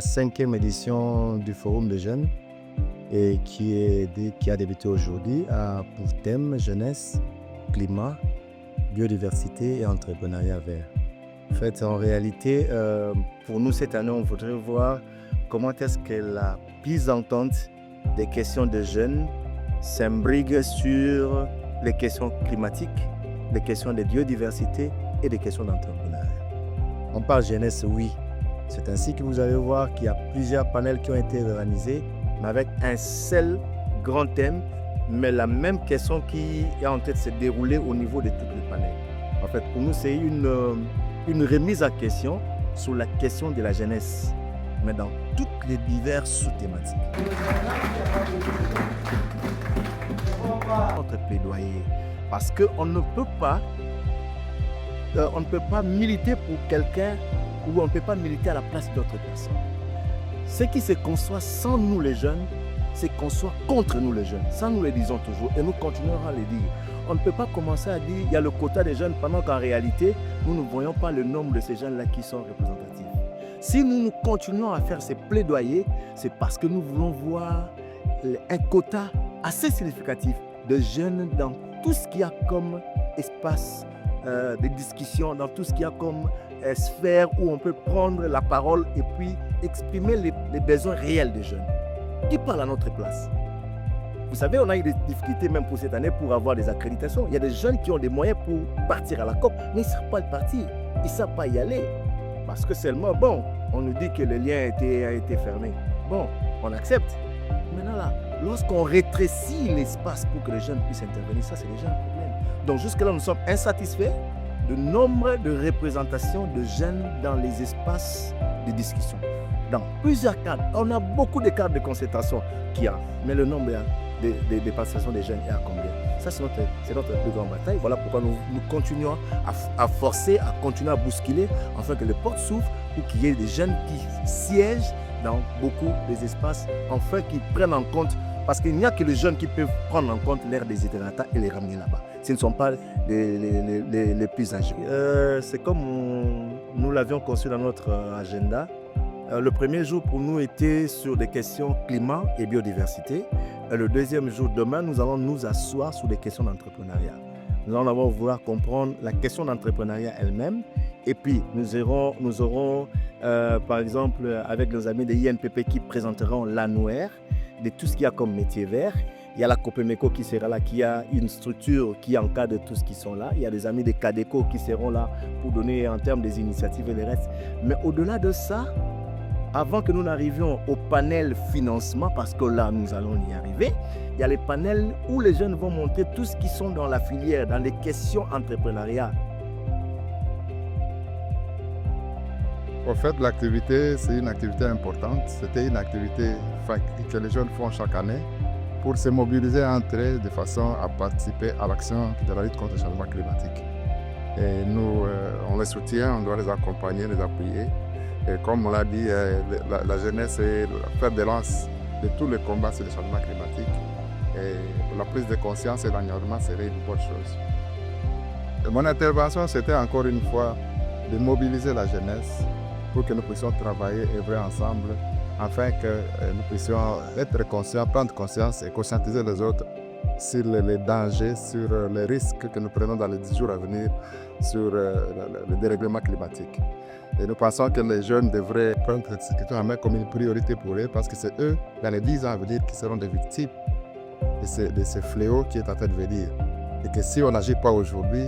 5e édition du Forum des jeunes et qui a débuté aujourd'hui pour thème jeunesse, climat, biodiversité et entrepreneuriat vert. En fait, en réalité, pour nous cette année, on voudrait voir comment est-ce que la prise en compte des questions de jeunes s'imbrigue sur les questions climatiques, les questions de biodiversité et les questions d'entrepreneuriat. On parle jeunesse, oui. C'est ainsi que vous allez voir qu'il y a plusieurs panels qui ont été organisés, mais avec un seul grand thème, mais la même question qui est en train de se dérouler au niveau de tous les panels. En fait, pour nous, c'est une remise à question sur la question de la jeunesse, mais dans toutes les diverses sous-thématiques. Notre plaidoyer, parce qu'on ne peut pas militer pour quelqu'un ou on ne peut pas militer à la place d'autres personnes. Ce qui se conçoit sans nous les jeunes, c'est conçoit contre nous les jeunes. Ça, nous le disons toujours et nous continuerons à le dire. On ne peut pas commencer à dire qu'il y a le quota des jeunes pendant qu'en réalité, nous ne voyons pas le nombre de ces jeunes-là qui sont représentatifs. Si nous continuons à faire ces plaidoyers, c'est parce que nous voulons voir un quota assez significatif de jeunes dans tout ce qu'il y a comme espace de discussion, dans tout ce qu'il y a comme sphère où on peut prendre la parole et puis exprimer les besoins réels des jeunes. Qui parle à notre place? Vous savez, on a eu des difficultés même pour cette année pour avoir des accréditations. Il y a des jeunes qui ont des moyens pour partir à la COP, mais ils ne savent pas le partir, ils ne savent pas y aller. Parce que seulement, on nous dit que le lien a été fermé. Bon, on accepte. Maintenant là, lorsqu'on rétrécit l'espace pour que les jeunes puissent intervenir, ça c'est déjà un problème. Donc jusque-là, nous sommes insatisfaits du nombre de représentations de jeunes dans les espaces de discussion. Dans plusieurs cadres, on a beaucoup de cadres de concertation qu'il y a, mais le nombre de participations des jeunes est à combien? Ça, c'est notre plus grande bataille. Voilà pourquoi nous continuons à forcer, à continuer à bousculer, afin que les portes s'ouvrent pour qu'il y ait des jeunes qui siègent dans beaucoup des espaces, afin qu'ils prennent en compte, parce qu'il n'y a que les jeunes qui peuvent prendre en compte l'ère des États et les ramener là-bas. Ce ne sont pas les plus âgés. C'est comme nous l'avions conçu dans notre agenda. Le premier jour pour nous était sur des questions climat et biodiversité. Le deuxième jour, demain, nous allons nous asseoir sur des questions d'entrepreneuriat. Nous allons vouloir comprendre la question d'entrepreneuriat elle-même. Et puis, nous aurons, par exemple, avec nos amis de INPP qui présenteront l'annuaire de tout ce qu'il y a comme métier vert. Il y a la Copemeco qui sera là, qui a une structure qui encadre tout ce qui sont là. Il y a des amis de Cadeco qui seront là pour donner en termes des initiatives et le reste. Mais au-delà de ça, avant que nous n'arrivions au panel financement, parce que là, nous allons y arriver, il y a les panels où les jeunes vont montrer tout ce qui sont dans la filière, dans les questions entrepreneuriat. Au fait, l'activité, c'est une activité importante. C'était une activité que les jeunes font chaque année pour se mobiliser entre eux de façon à participer à l'action de la lutte contre le changement climatique. Et nous, on les soutient, on doit les accompagner, les appuyer. Et comme on l'a dit, la jeunesse est la fer de lance de tous les combats sur le changement climatique. Et la prise de conscience et l'engagement serait une bonne chose. Et mon intervention, c'était encore une fois de mobiliser la jeunesse pour que nous puissions travailler et œuvrer ensemble afin que nous puissions être conscients, prendre conscience et conscientiser les autres sur les dangers, sur les risques que nous prenons dans les 10 jours à venir sur le dérèglement climatique. Et nous pensons que les jeunes devraient prendre cette question en main comme une priorité pour eux parce que c'est eux, dans les 10 ans à venir, qui seront des victimes de ce fléau qui est en train de venir. Et que si on n'agit pas aujourd'hui,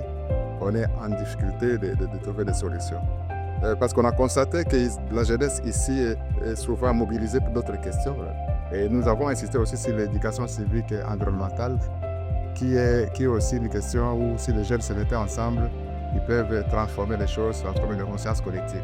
on est en difficulté de trouver des solutions. Parce qu'on a constaté que la jeunesse ici est souvent mobilisée pour d'autres questions. Et nous avons insisté aussi sur l'éducation civique et environnementale, qui est aussi une question où si les jeunes se mettaient ensemble, ils peuvent transformer les choses, transformer les consciences collectives.